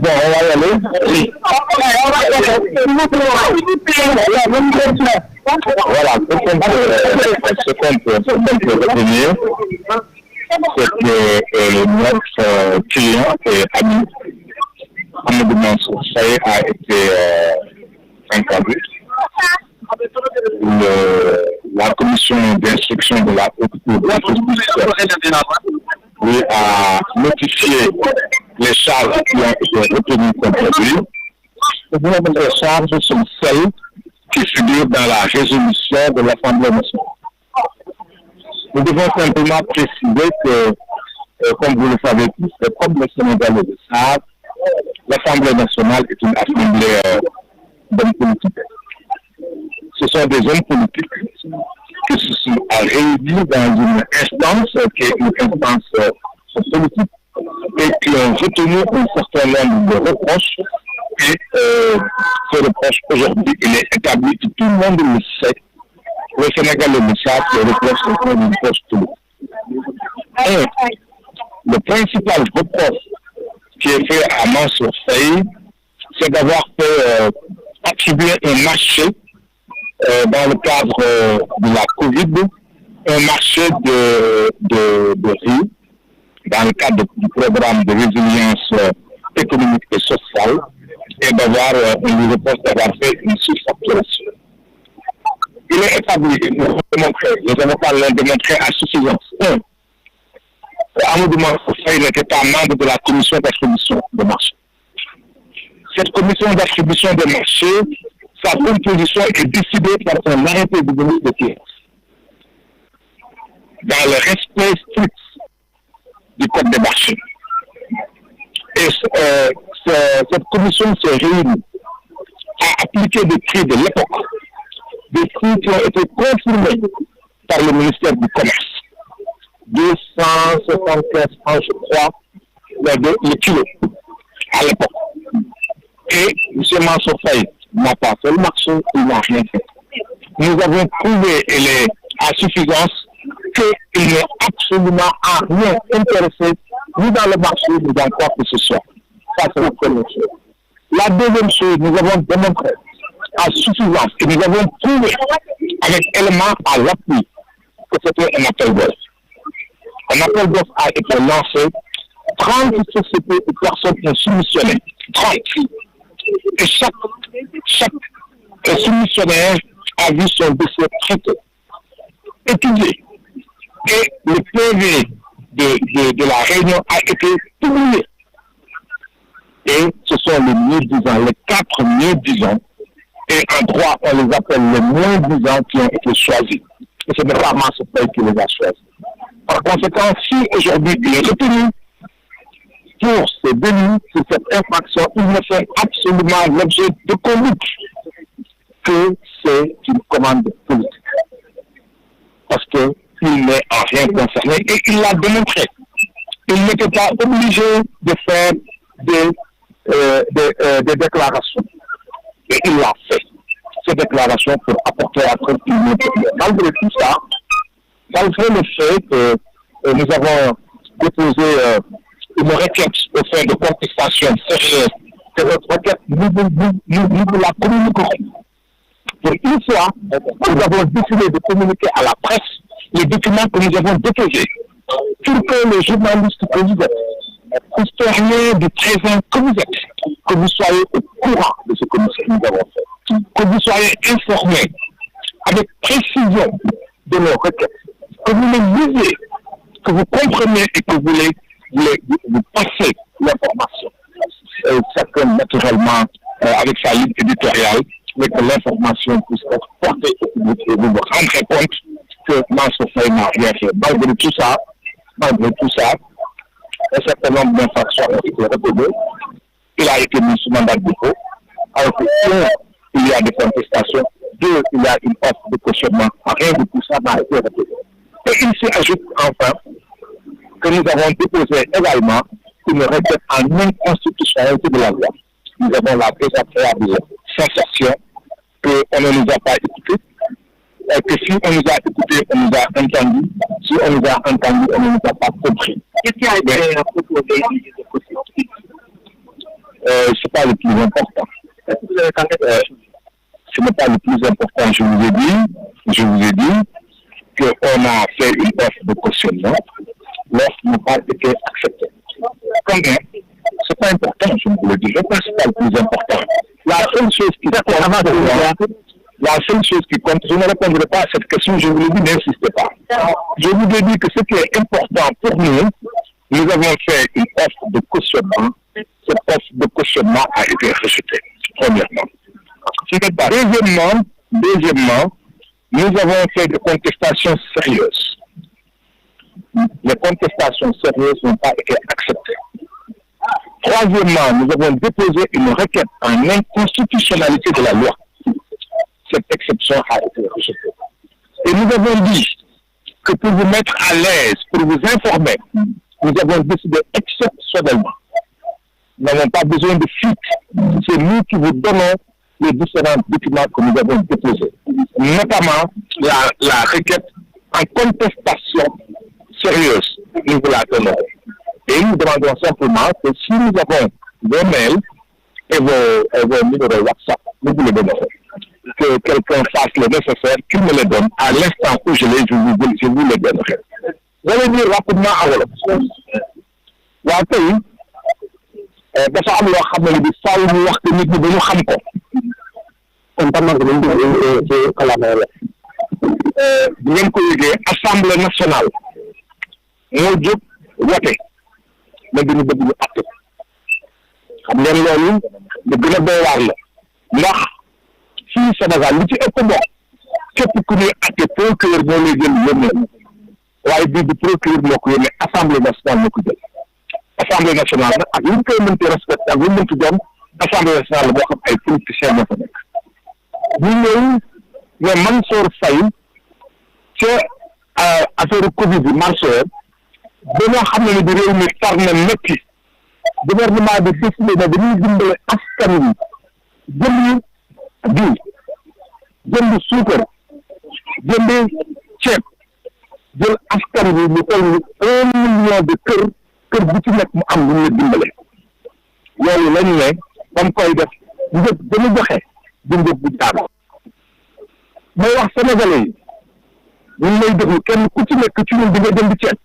Bon, on va y aller. Oui. Voilà, ce qu'on peut retenir, c'est que notre client et ami, Amadou Mansour Faye, a été encadré. La commission d'instruction de la Haute Cour de justice a notifié les charges qui ont été retenues contre lui. Les charges sont celles qui figurent dans la résolution de l'Assemblée nationale. Nous devons simplement préciser que, comme vous le savez tous, et comme les Sénégalais le savent, l'Assemblée nationale est une assemblée d'hommes politiques. Ce sont des hommes politiques qui se sont réunis dans une instance qui est une instance politique et qui ont retenu un certain nombre de reproches. Et ce reproche aujourd'hui, il est établi, tout le monde le sait. Le Sénégalais le savent, les reproches sont des reproches politiques. Et le principal reproche qui est fait à Mansour Faye, c'est d'avoir fait attribuer un marché dans le cadre de la Covid, un marché de riz, dans le cadre du programme de résilience économique et sociale, et d'avoir une réponse d'avoir fait une surfacturation. Il est établi, les avocats l'ont démontré à suffisance. Amadou Mansour Faye n'était pas membre de la commission d'attribution de marché. Cette commission d'attribution de marché, sa composition est décidée par un arrêté du ministre des Finances. Dans le respect strict du code des marchés. Et cette commission s'est réunie à appliquer des prix de l'époque, des prix qui ont été confirmés par le ministère du Commerce. 275 francs, je crois, le kilo à l'époque. Et M. Mansour Faye n'a pas fait le marché, il n'a rien fait. Nous avons prouvé, il est à suffisance, qu'il n'est absolument à rien intéressé, ni dans le marché, ni dans quoi que ce soit. Ça, c'est la première chose. La deuxième chose, nous avons démontré à suffisance que nous avons prouvé avec éléments à l'appui que c'était un appel d'offres. Un appel d'offres a été lancé, 30 sociétés et personnes ont soumissionné. 30. Et chaque soumissionnaire a vu son dossier traité, étudié. Et le PV de la réunion a été publié. Et ce sont les mieux-disants, les 4 mieux-disants. Et en droit, on les appelle les moins-disants qui ont été choisis. Et ce n'est pas Mansour Faye qui les a choisis. Par conséquent, si aujourd'hui il est retenu pour ces délits, pour cette infraction, il ne fait absolument l'objet de conduite que c'est une commande politique. Parce qu'il n'est en rien concerné et il l'a démontré. Il n'était pas obligé de faire des déclarations. Et il l'a fait. Ces déclarations pour apporter à preuve qu'il n'est pas. Malgré tout ça, malgré le fait que nous avons déposé une requête au fin de contestation sérieuse, que notre requête, nous la communiquerons. Pour une fois, nous avons décidé de communiquer à la presse les documents que nous avons déposés pour que les journalistes que vous êtes, historiens du présent que vous êtes, que vous soyez au courant de ce que nous avons fait, que vous soyez informés avec précision de nos requêtes, que vous les lisiez, que vous compreniez et que vous passez l'information. Chacun naturellement avec sa ligne éditoriale, mais que l'information puisse être portée au public et vous vous rendrez compte que Mansour Faye n'a rien fait. Malgré tout ça, un certain nombre d'infractions ont été retenues. Il a été mis sous mandat de dépôt. Alors que il y a des contestations, 2, il y a une offre de cautionnement. Rien de tout ça n'a été retenu. Et il s'ajoute enfin que nous avons déposé également une requête en inconstitutionnalité de la loi. Nous avons la désagréable sensation qu'on ne nous a pas écoutés. que si on nous a écoutés, on nous a entendus. Si on nous a entendus, on ne nous a pas compris. Qu'est-ce qui a été proposé de caution? C'est pas le plus important. Est-ce que vous avez Ce n'est pas le plus important. Je vous ai dit qu'on a fait une offre de cautionnement. L'offre n'a pas été acceptée. Combien? C'est pas important, je vous le dis. Je pense que c'est pas le plus important. La seule chose qui compte, je ne répondrai pas à cette question, je vous le dis, n'insistez pas. Je vous ai dit que ce qui est important pour nous, nous avons fait une offre de cautionnement. Cette offre de cautionnement a été rejetée, premièrement. Deuxièmement, nous avons fait des contestations sérieuses. Les contestations sérieuses n'ont pas été acceptées. Troisièmement, nous avons déposé une requête en inconstitutionnalité de la loi. Cette exception a été rejetée. Et nous avons dit que pour vous mettre à l'aise, pour vous informer, nous avons décidé exceptionnellement. Nous n'avons pas besoin de fuite. C'est nous qui vous donnons les différents documents que nous avons déposés, notamment la requête en contestation sérieuse. Nous vous la donnons. Et nous demandons simplement que si nous avons vos mails et vos numéros WhatsApp, nous vous les donnerons. Que quelqu'un fasse le nécessaire, qu'il me les donne. À l'instant où je vous les donnerai. Vous allez dire rapidement à Wolof. Waa tey dafa am loo xam ne bi faaw ñu wax ko nit ñi ba ñu xam ko. Kon tam nag dañ di ci kàllaama la. Bu ngeen ko yëgee assemblée nationale moo jóg wote ne dañu bëgg ñu àtte. Xam ngeen loolu lu gën a doy waar la ndax fii Sénégal li ci ëpp bokk képp ku ñuy àtte procureur moo lay jël yónnee waaye bii du procureur moo ko yónnee assemblée nationale moo ko jël. Assemblée nationale nag ak lu ñu koy mënti respecté ak lu ñu mënti doon assemblée nationale la boo xam ay politiciens ñoo fa nekk. ñu ñëw ne Mansour Faye ca affaire Covid bi Mansour dañoo xam ne bi réew mi tar na métti gouvernement bi décidé na dañuy dimbale askan wi jënd diw jënd suukar jënd ceeb jël askan wi lu toll ni 1 million de kër bu ci nekk mu am lu ñu dimbale loolu lañu ne ba mu koy def njëg dañu joxe du njëg bu jaar may wax sénégalais yi ñu ngi lay déglu kenn ku ci nekk ci ñun di nga jënd ceeb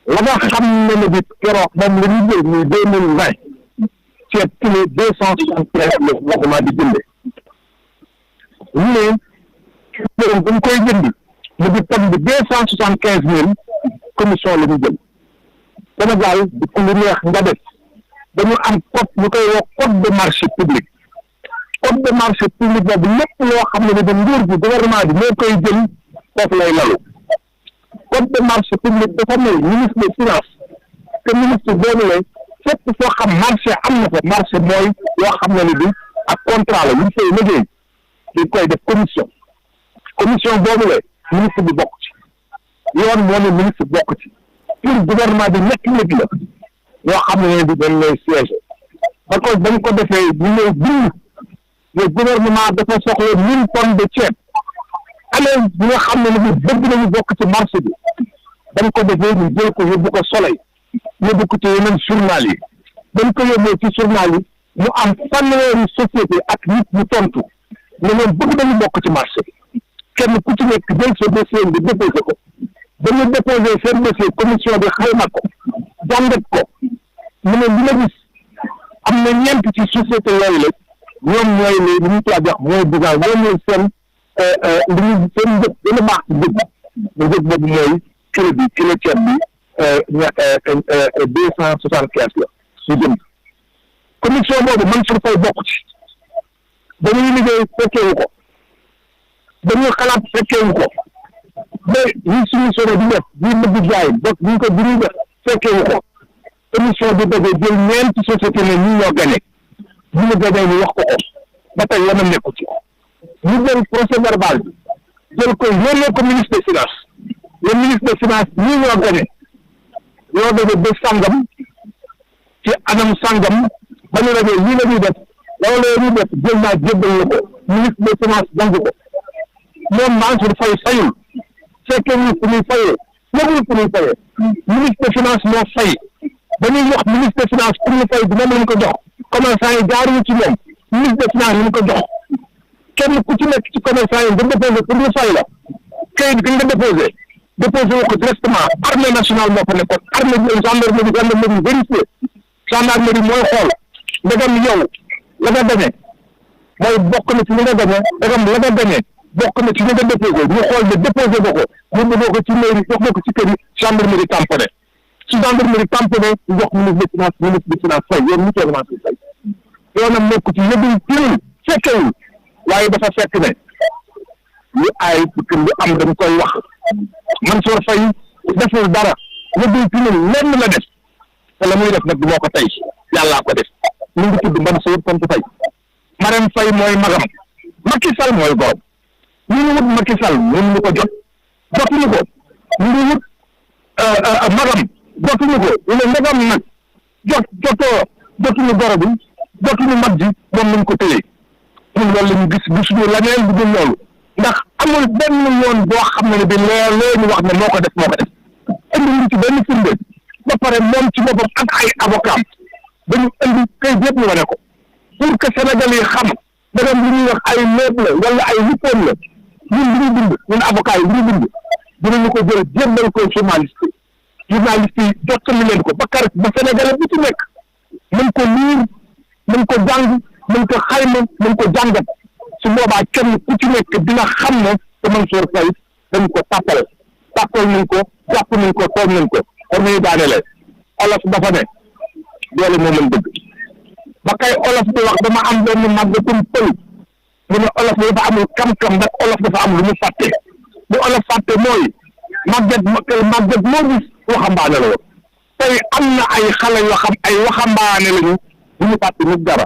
la nga xam ne ne bi keroog moom la ñu jël muy 2020 ceeb kilo 275 la gouvernement di jënde ñu ne bu ñu koy jënd mu di tam bi 275 000 commission la ñu jël Sénégal di ko lu neex nga def dañu am code ñu koy wax code de marché public code de marché public boobu lépp loo xam ne da nguur gi gouvernement bi moo koy jël foofu lay lalu code de marché public dafa mel ministre des finances te ministre boobu la fépp foo xam marché am na fa marché mooy loo xam ne bi ak contrat la ñu fay liggéey dañ koy def commission boobu la ministre bi bokk ci yoon moo ne ministre bokk ci pour gouvernement bi nekk nit la yoo xam ne bi dañ lay siège ba ko dañ ko defee ñu ñëw bind le gouvernement dafa soxla 1000 tonnes de ceeb alors bi nga xam ne bi bëgg nañu bokk ci marché bi dañ ko defee ñu jël ko yóbbu ko Soleil yóbbu ko ci yeneen journal yi dañ ko yóbbee ci journal yi mu am fanweeri société ak nit ñu tontu ne ñoom bëgg nañu bokk ci marché bi kenn ku ci nekk jël sa dossier bi déposé ko dañu déposé seen dossier commission bi xayma ko jàngat ko mu ne li ma gis am na ñeent ci société yooyu la ñoom ñooy li ñu koy wax mooy bugaan ñoom ñooy seen li ñu seen njëg dana baax ci njëg njëg boobu mooy kilo ceeb bi 275 la su jëm commission boobu Mansour Faye bokk ci dañuy liggéey fekkeewu ko dañuy xalaat fekkeewu ko ba ñu suñu solo di def di bëgg jaay bokk ñu ko ñuy def fekkeewu ko commission bi dafay jël ñeenti société ne ñu ñoo gagné bu ñu gagné ñu wax ko ba tey yama nekku ci ñu jël procès verbal bi jël ko yónnee ko ministre des finances le ministre des finances ñii ñoo gagné ñoo defee ba sangam ci anam sangam ba ñu defee lii la ñuy def loolu la ñuy def jël naa jébbal la ko ministre des finances dangu ko moom Mansour Faye fayul fekkee ñu fu muy fayee yëgul fu muy fayee ministre des finances moo fay dañuy wax ministre des finances pour ñu fay bi moom lañ ko jox commerçant yi jaaruñu ci ñoom ministre des finances lañ ko jox kenn ku ci nekk ci commerçant yi nga déposé pour ñu fay la kayit bi nga déposé wu ko directement armée nationale moo fa nekkoon armée bi gendarmerie vérifié gendarmerie mooy xool ndegam yow la nga demee mooy bokk na ci li nga demee ndegam la nga demee bokk na ci li nga déposé ñu xool ne déposé ko mu bëggoo ko ci mairie jox ko ci kër yi gendarmerie tamponné ci gendarmerie tamponné ñu jox ministre des finances fay yoon mu toog naa si fay yoonam nekku ci yëgul tinul fekkewul waaye dafa fekk ne lu aay pour lu am dañ koy wax Mansour Faye deful dara yëgul tinul lenn la def te la muy def nag moo ko tey yàllaa ko def mu ngi tudd Mansour Tontu Faye Marème Faye mooy magam Macky Sall mooy borom ñu ngi wut Macky Sall mënu ñu ko jotuñu ko ñu ngi wut magam jotuñu ko ñu ne ndegam nag jotuñu goro bi jotuñu mag ji moom lañ ko téye ñun loolu la ñu gisuñu laneen bu dul loolu ndax amul benn yoon boo xam ne bi lee ñu wax ne moo ko def indi ñu ci benn firnde ba pare moom ci boppam ak ay avocat dañu indi kay yëpp ñu wane ko pour que Sénégal yi xam dagam li ñuy wax ay léeb la wala ay lippoon la ñun li ñu bind ñun avocat yi li ñu bind dinañu ko jël jébbal ko journaliste yi jottali leen ko ba Sénégalais bu ci nekk mën ko liir mën ko jàng mën ko xayma mën ko jàngat su boobaa kenn ku ci nekk dina xam ne te Mansour Faye dañ ko tàppal nañ ko jàpp nañ ko toog nañ ko war nañu daanele olof dafa ne doole moo mën dëgg ba kay olof di wax dama am benn màggatum pël mu ne olof dafa amul kam-kam ndax olof dafa am lu mu fàtte lu olof fàtte mooy màgget moo gis waxambaane la woon tey am na ay xale yoo xam ay waxambaane lañu bu ñu fàtte nit dara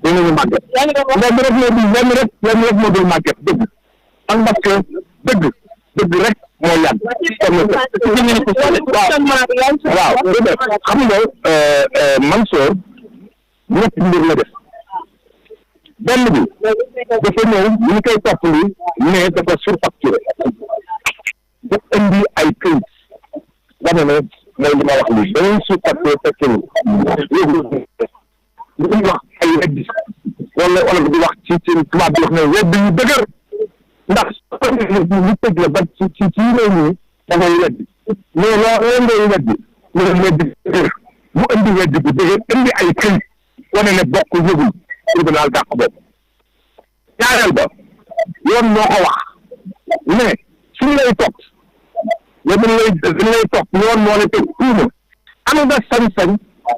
dinañu màgget lenn rek moo dul màgget dëgg ak parce que dëgg rek moo yàgg waaw xam nga Mansour ñett mbir la def benn bi dafa ñëw ñu koy topp li mais dafa surfacturé daf indi ay këyit wane ne mooy li ma wax lii dañuy surfacturé fekk li ñuy wax ay weddi wala olof di wax ci tubaab bi wax ne weddi yu dëgër ndax ñu tëj la ba ci réew mi dafay weddi mais loo ngay weddi ñu weddi dëgër mu indi weddi bu dëgër indi ay këyit wane ne bokk yëgul tribunal dàq boobu ñaareel ba yoon moo ko wax mais suñu lay topp dañ lay topp yoon moo la teg tuuma am nga sañ-sañ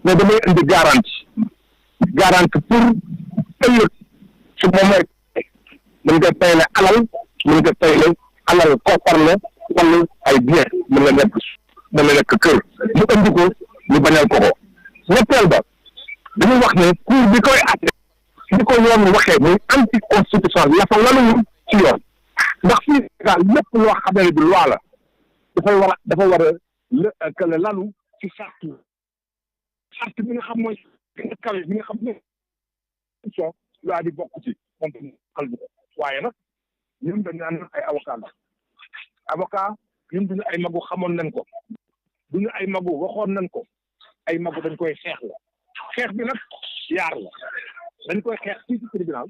ne damay indi garantie pour ëllëg su moom mën nga tayle alal koppar la wala ay bien mën na nekk kër mu indi ko ñu bañal ko ñetteel ba dañuy wax ne cour bi koy àtte bi ko yoon waxee muy anti constitution la fa laluwul ci yoon ndax fii Sénégal lépp loo xam ne bi loi la dafa war a que lalu ci charte bi nga xam mooy gën a kawe bi nga xam ne constitution loi di bokk ci moom tamit xal bi waaye nag ñun dañ naan ay avocat ñun duñu ay magu xamoon nañ ko duñu ay magu waxoon nañ ko ay magu dañ koy xeex bi nag yaar la dañ koy xeex fii ci tribunal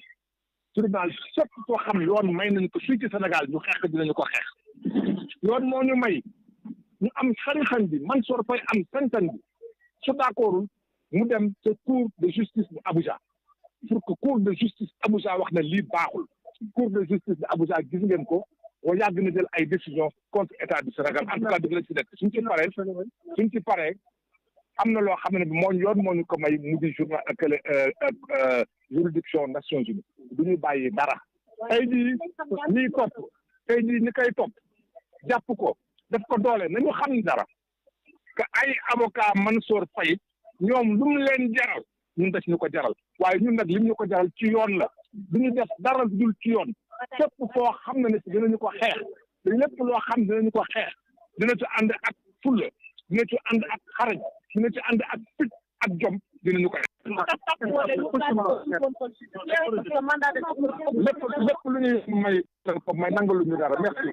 fépp koo xam yoon may nañ ko fii ci Sénégal ñu xeex dinañu ko xeex yoon moo ñu may ñu am xañ-xañ bi Mansour Faye am sañ-sañ bi su d'accordul mu dem ca cour de justice bu Abuja pour que cour de justice Abuja wax na lii baaxul cour de justice bu Abuja gis ngeen ko wa yàgg na jël ay décision contre état du Sénégal en tout cas dëgg la ci nekk suñ ci paree am na loo xam ne bi moo yoon moo ñu ko may mu di journal juridiction Nations Unies du ñu bàyyi dara tey jii ñi koy topp jàpp ko daf ko doole nañu xam dara que ay avocat Mansour Faye ñoom lu mu leen jaral ñun daf ñu ko jaral waaye ñun nag lim ñu ko jaral ci yoon la du ñu def dara dul ci yoon fépp foo xam ne si dinañu ko xeex lépp loo xam dinañu ko xeex dina ci ànd ak fulla dina ci ànd ak xarañ dina ci ànd ak fit ak jom dinañu ko xeex lépp lu ñuy may nangaluñu dara merci.